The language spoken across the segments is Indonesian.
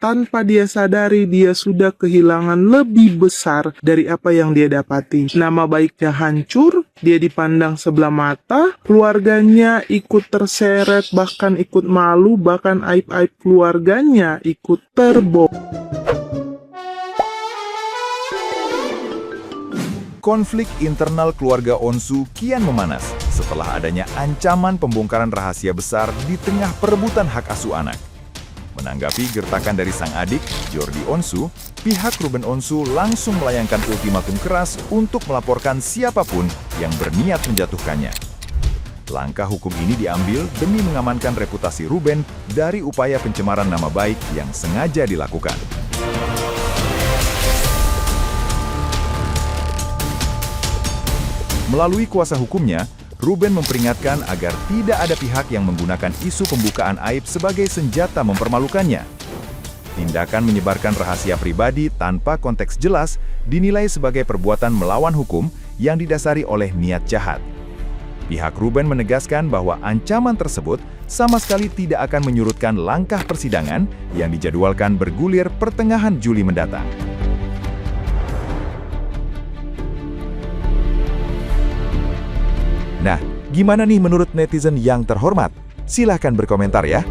tanpa dia sadari dia sudah kehilangan lebih besar dari apa yang dia dapati. Nama baiknya hancur, dia dipandang sebelah mata, keluarganya ikut terseret, bahkan ikut malu, bahkan aib-aib keluarganya ikut terbongkar. Konflik internal keluarga Onsu kian memanas setelah adanya ancaman pembongkaran rahasia besar di tengah perebutan hak asuh anak. Menanggapi gertakan dari sang adik, Jordi Onsu, pihak Ruben Onsu langsung melayangkan ultimatum keras untuk melaporkan siapapun yang berniat menjatuhkannya. Langkah hukum ini diambil demi mengamankan reputasi Ruben dari upaya pencemaran nama baik yang sengaja dilakukan. Melalui kuasa hukumnya, Ruben memperingatkan agar tidak ada pihak yang menggunakan isu pembukaan aib sebagai senjata mempermalukannya. Tindakan menyebarkan rahasia pribadi tanpa konteks jelas dinilai sebagai perbuatan melawan hukum yang didasari oleh niat jahat. Pihak Ruben menegaskan bahwa ancaman tersebut sama sekali tidak akan menyurutkan langkah persidangan yang dijadwalkan bergulir pertengahan Juli mendatang. Nah, gimana nih menurut netizen yang terhormat? Silahkan berkomentar ya.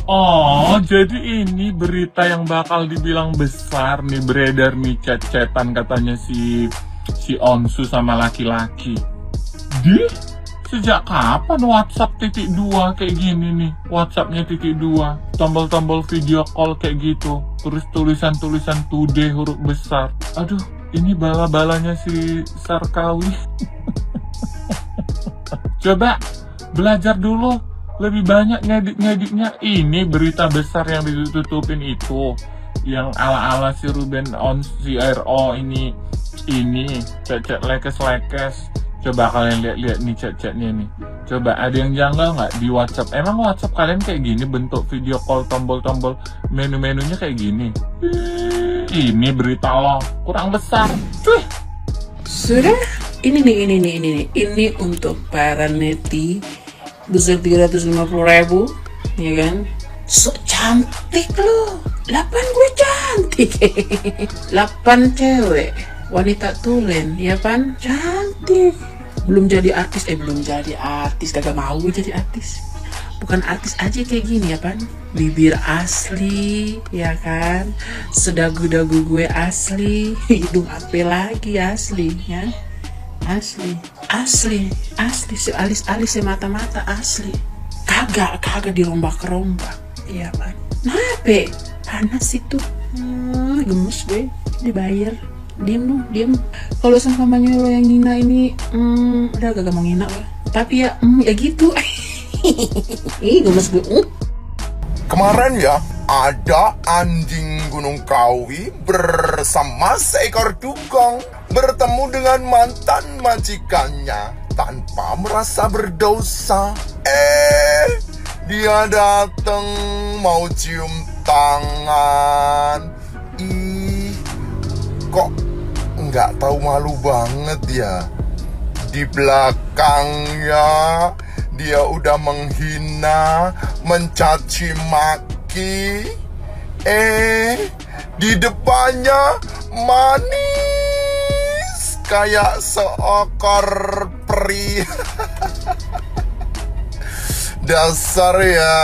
Oh, jadi ini berita yang bakal dibilang besar nih, beredar nih chat-chatan katanya si Onsu sama laki-laki. Sejak kapan WhatsApp .2 kayak gini nih? WhatsAppnya .2, tombol-tombol video call kayak gitu, terus tulisan-tulisan today huruf besar. Aduh, ini bala-balanya si Sarkawi. Coba belajar dulu, lebih banyak ngedit-ngeditnya. Ini berita besar yang ditutupin itu, yang ala-ala si Ruben si RO ini chat-chat lekes-lekes. Coba kalian lihat-lihat nih chat-chatnya nih. Coba ada yang janggal nggak di WhatsApp? Emang WhatsApp kalian kayak gini bentuk video call, tombol-tombol, menu-menunya kayak gini? Ini berita lo kurang besar. Sudah, ini untuk para neti besar 350.000, ya kan? So cantik lo, 8 gue cantik, 8 cewek, wanita tulen, ya kan? Cantik. Belum jadi artis, kagak mau jadi artis. Bukan artis aja kayak gini ya pan, bibir asli ya kan, sedagu-dagu gue asli, hidung apa lagi asli ya, asli, sealis-alis mata-mata asli, kagak dirombak-rombak ya pan. Nape panas itu, gemes gue, dibayar. Diem. Kalau sangkamanya lo yang ngina ini, udah gak mau ngina lo, tapi ya gitu. Gemes gue. Kemarin ya, ada anjing Gunung Kawi bersama seekor dugong bertemu dengan mantan majikannya tanpa merasa berdosa. Dia datang mau cium tangan. Kok nggak tahu malu banget ya. Di belakangnya dia udah menghina, mencaci maki. Di depannya manis kayak seekor peri. Dasar ya,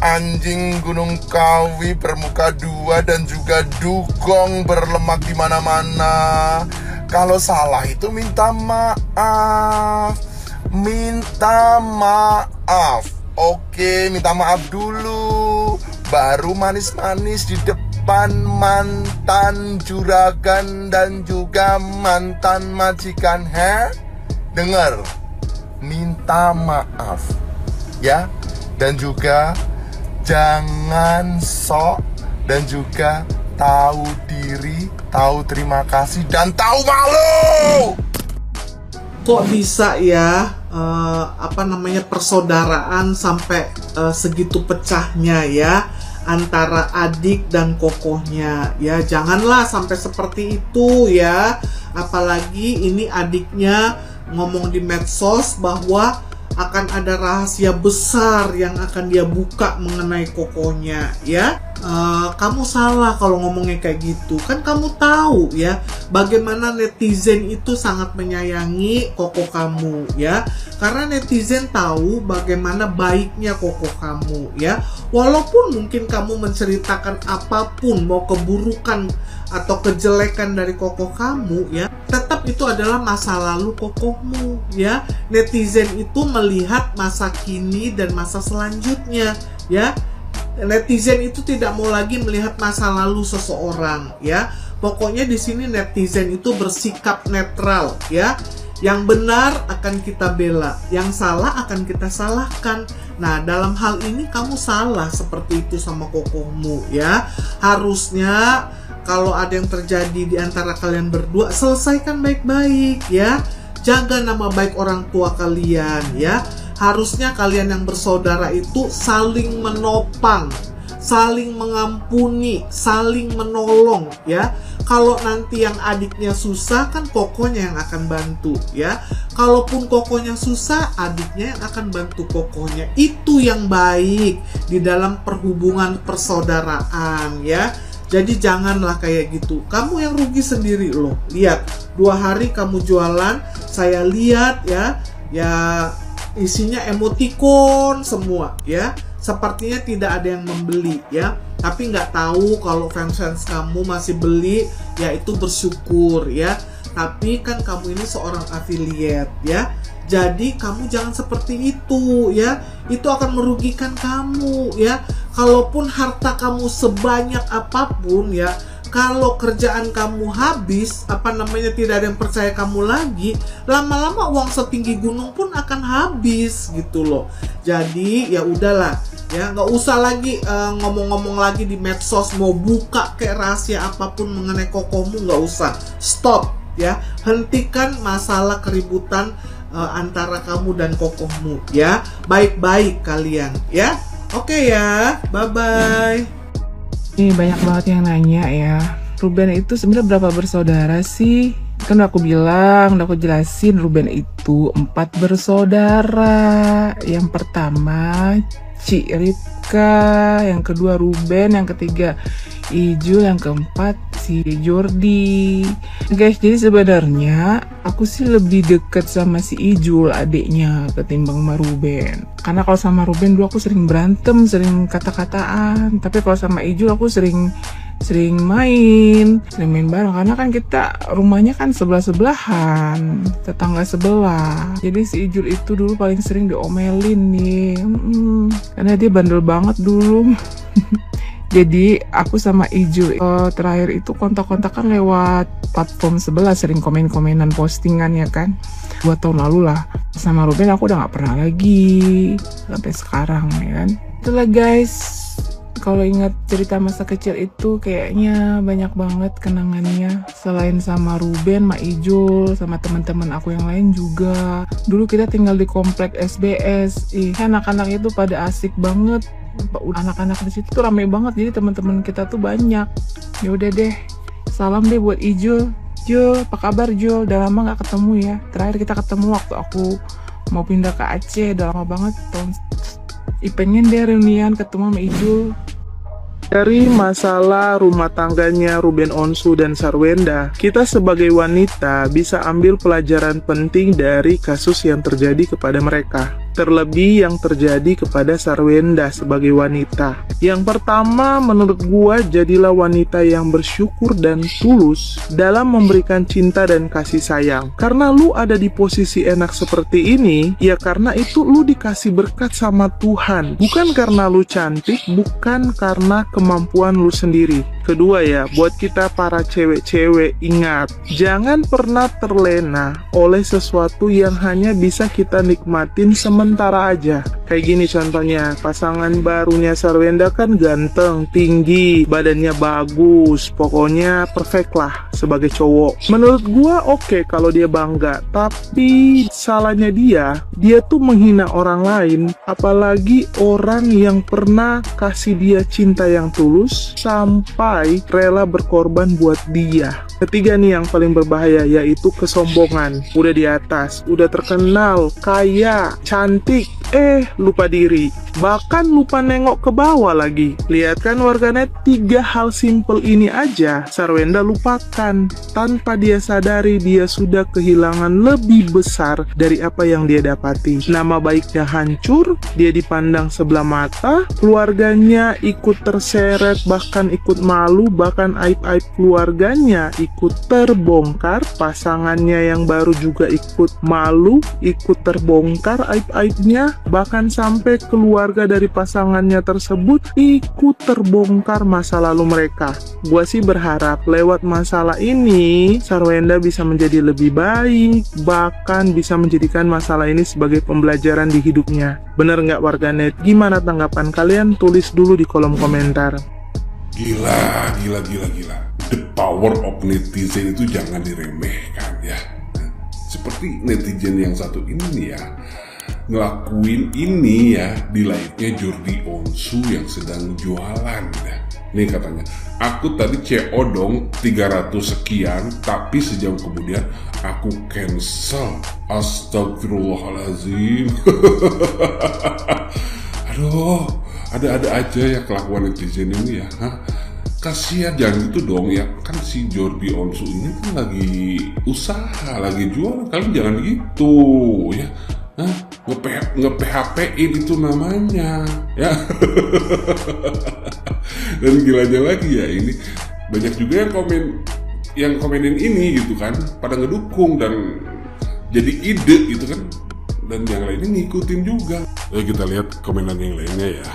anjing Gunung Kawi bermuka dua dan juga dugong berlemak di mana-mana. Kalau salah itu minta maaf. Oke, minta maaf dulu, baru manis-manis di depan mantan juragan dan juga mantan majikan. Dengar, minta maaf ya, dan juga jangan sok, dan juga tahu diri, tahu terima kasih, dan tahu malu. Kok bisa ya persaudaraan sampai segitu pecahnya ya antara adik dan kokohnya ya. Janganlah sampai seperti itu ya. Apalagi ini adiknya ngomong di medsos bahwa akan ada rahasia besar yang akan dia buka mengenai kokonya ya. Kamu salah kalau ngomongnya kayak gitu. Kan kamu tahu ya bagaimana netizen itu sangat menyayangi koko kamu ya. Karena netizen tahu bagaimana baiknya koko kamu ya. Walaupun mungkin kamu menceritakan apapun, mau keburukan atau kejelekan dari koko kamu ya, tetap itu adalah masa lalu kokomu ya. Netizen itu melihat masa kini dan masa selanjutnya ya. Netizen itu tidak mau lagi melihat masa lalu seseorang ya. Pokoknya di sini netizen itu bersikap netral ya. Yang benar akan kita bela, yang salah akan kita salahkan. Nah, dalam hal ini kamu salah seperti itu sama kokomu ya. Harusnya kalau ada yang terjadi di antara kalian berdua, selesaikan baik-baik ya. Jaga nama baik orang tua kalian ya. Harusnya kalian yang bersaudara itu saling menopang, saling mengampuni, saling menolong ya. Kalau nanti yang adiknya susah, kan kokonya yang akan bantu ya. Kalaupun kokonya susah, adiknya yang akan bantu kokonya. Itu yang baik di dalam perhubungan persaudaraan ya. Jadi janganlah kayak gitu. Kamu yang rugi sendiri loh. Lihat, 2 hari kamu jualan, saya lihat ya isinya emoticon semua ya. Sepertinya tidak ada yang membeli ya. Tapi nggak tahu kalau fans kamu masih beli, ya itu bersyukur ya. Tapi kan kamu ini seorang affiliate ya. Jadi kamu jangan seperti itu ya. Itu akan merugikan kamu ya. Kalaupun harta kamu sebanyak apapun ya, kalau kerjaan kamu habis, tidak ada yang percaya kamu lagi, lama-lama uang setinggi gunung pun akan habis gitu loh. Jadi ya udahlah ya, nggak usah lagi ngomong-ngomong lagi di medsos, mau buka kayak rahasia apapun mengenai kokomu, nggak usah. Stop ya, hentikan masalah keributan antara kamu dan kokomu ya. Baik-baik kalian ya. Oke ya, bye-bye. Nih banyak banget yang nanya ya, Ruben itu sebenarnya berapa bersaudara sih? Kan udah aku bilang, udah aku jelasin, Ruben itu 4 bersaudara. Yang pertama Ci Ripka, yang kedua Ruben, yang ketiga Ijul, yang keempat si Jordi. Guys, jadi sebenarnya aku sih lebih deket sama si Ijul, adiknya, ketimbang sama Ruben. Karena kalau sama Ruben dulu aku sering berantem, sering kata-kataan. Tapi kalau sama Ijul aku sering main bareng, karena kan kita rumahnya kan sebelah-sebelahan, tetangga sebelah. Jadi si Ijul itu dulu paling sering diomelin nih, karena dia bandel banget dulu. Jadi aku sama Ijul terakhir itu kontak-kontakan lewat platform sebelah, sering komen-komenan postingan ya kan. 2 tahun lalu lah. Sama Ruben aku udah gak pernah lagi sampai sekarang ya kan. Itulah guys, kalau ingat cerita masa kecil itu kayaknya banyak banget kenangannya. Selain sama Ruben, Ma Ijul, sama teman-teman aku yang lain juga. Dulu kita tinggal di komplek SBS. Anak-anak itu pada asik banget. Anak-anak di situ tuh rame banget, jadi teman-teman kita tuh banyak. Ya udah deh, salam deh buat Ijul. Jul, apa kabar Jul? Udah lama nggak ketemu ya. Terakhir kita ketemu waktu aku mau pindah ke Aceh, udah lama banget. Pengen deh reunian ketemu sama Ijul. Dari masalah rumah tangganya Ruben Onsu dan Sarwenda, kita sebagai wanita bisa ambil pelajaran penting dari kasus yang terjadi kepada mereka. Terlebih yang terjadi kepada Sarwenda sebagai wanita. Yang pertama, menurut gua, jadilah wanita yang bersyukur dan tulus dalam memberikan cinta dan kasih sayang. Karena lu ada di posisi enak seperti ini, ya karena itu lu dikasih berkat sama Tuhan. Bukan karena lu cantik, bukan karena kemampuan lu sendiri. Kedua ya, buat kita para cewek-cewek, ingat, jangan pernah terlena oleh sesuatu yang hanya bisa kita nikmatin sementara aja. Kayak gini contohnya, pasangan barunya Sarwenda kan ganteng, tinggi, badannya bagus, pokoknya perfect lah sebagai cowok. Menurut gua oke kalau dia bangga, tapi salahnya dia tuh menghina orang lain, apalagi orang yang pernah kasih dia cinta yang tulus sampai rela berkorban buat dia. Ketiga nih yang paling berbahaya, yaitu kesombongan. Udah di atas, udah terkenal, kaya, cantik, lupa diri. Bahkan lupa nengok ke bawah lagi. Lihat kan warganet, 3 hal simple ini aja Sarwenda lupakan. Tanpa dia sadari, dia sudah kehilangan lebih besar dari apa yang dia dapati. Nama baiknya hancur, dia dipandang sebelah mata, keluarganya ikut terseret, bahkan ikut malu, bahkan aib-aib keluarganya ikut terbongkar, pasangannya yang baru juga ikut malu, ikut terbongkar aib-aibnya, bahkan sampai keluarga dari pasangannya tersebut ikut terbongkar masa lalu mereka. Gua sih berharap lewat masalah ini Sarwenda bisa menjadi lebih baik, bahkan bisa menjadikan masalah ini sebagai pembelajaran di hidupnya. Bener nggak warganet? Gimana tanggapan kalian? Tulis dulu di kolom komentar. Gila. The power of netizen itu jangan diremehkan ya. Seperti netizen yang satu ini nih ya, ngelakuin ini ya di live-nya Jordi Onsu yang sedang jualan ya. Nih katanya, aku tadi CO dong 300 sekian, tapi sejam kemudian aku cancel. Astagfirullahaladzim. Aduh, ada-ada aja ya kelakuan netizen ini ya. Kasihan, jangan gitu dong ya. Kan si Jordi Onsu ini kan lagi usaha, lagi jualan. Kalian jangan gitu ya. Nge-PHP-in itu namanya ya. Dan gilanya lagi ya, ini banyak juga yang komenin ini gitu kan, pada ngedukung dan jadi ide gitu kan, dan yang lainnya ngikutin juga. Kita lihat komenan yang lainnya ya.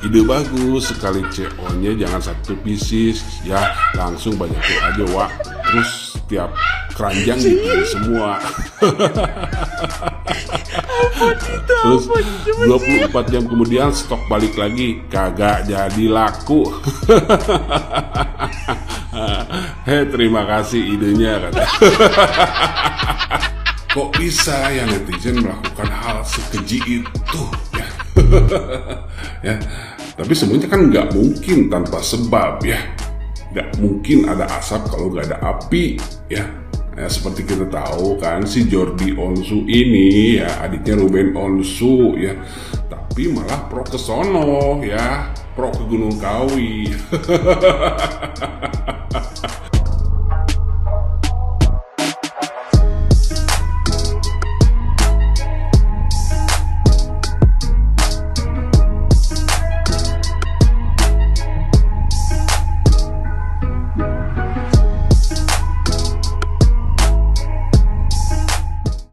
Ide bagus sekali, CO-nya jangan satu pieces ya, langsung banyakin aja Wak, terus tiap keranjang dipilih semua. Terus 24 jam kemudian stok balik lagi, kagak jadi laku. Terima kasih idenya kata. Kok bisa ya netizen melakukan hal sekeji itu ya? Ya, tapi semuanya kan nggak mungkin tanpa sebab ya. Nggak mungkin ada asap kalau nggak ada api ya. Ya, seperti kita tahu kan si Jordi Onsu ini ya, adiknya Ruben Onsu ya, tapi malah pro ke sono ya, pro ke Gunung Kawi.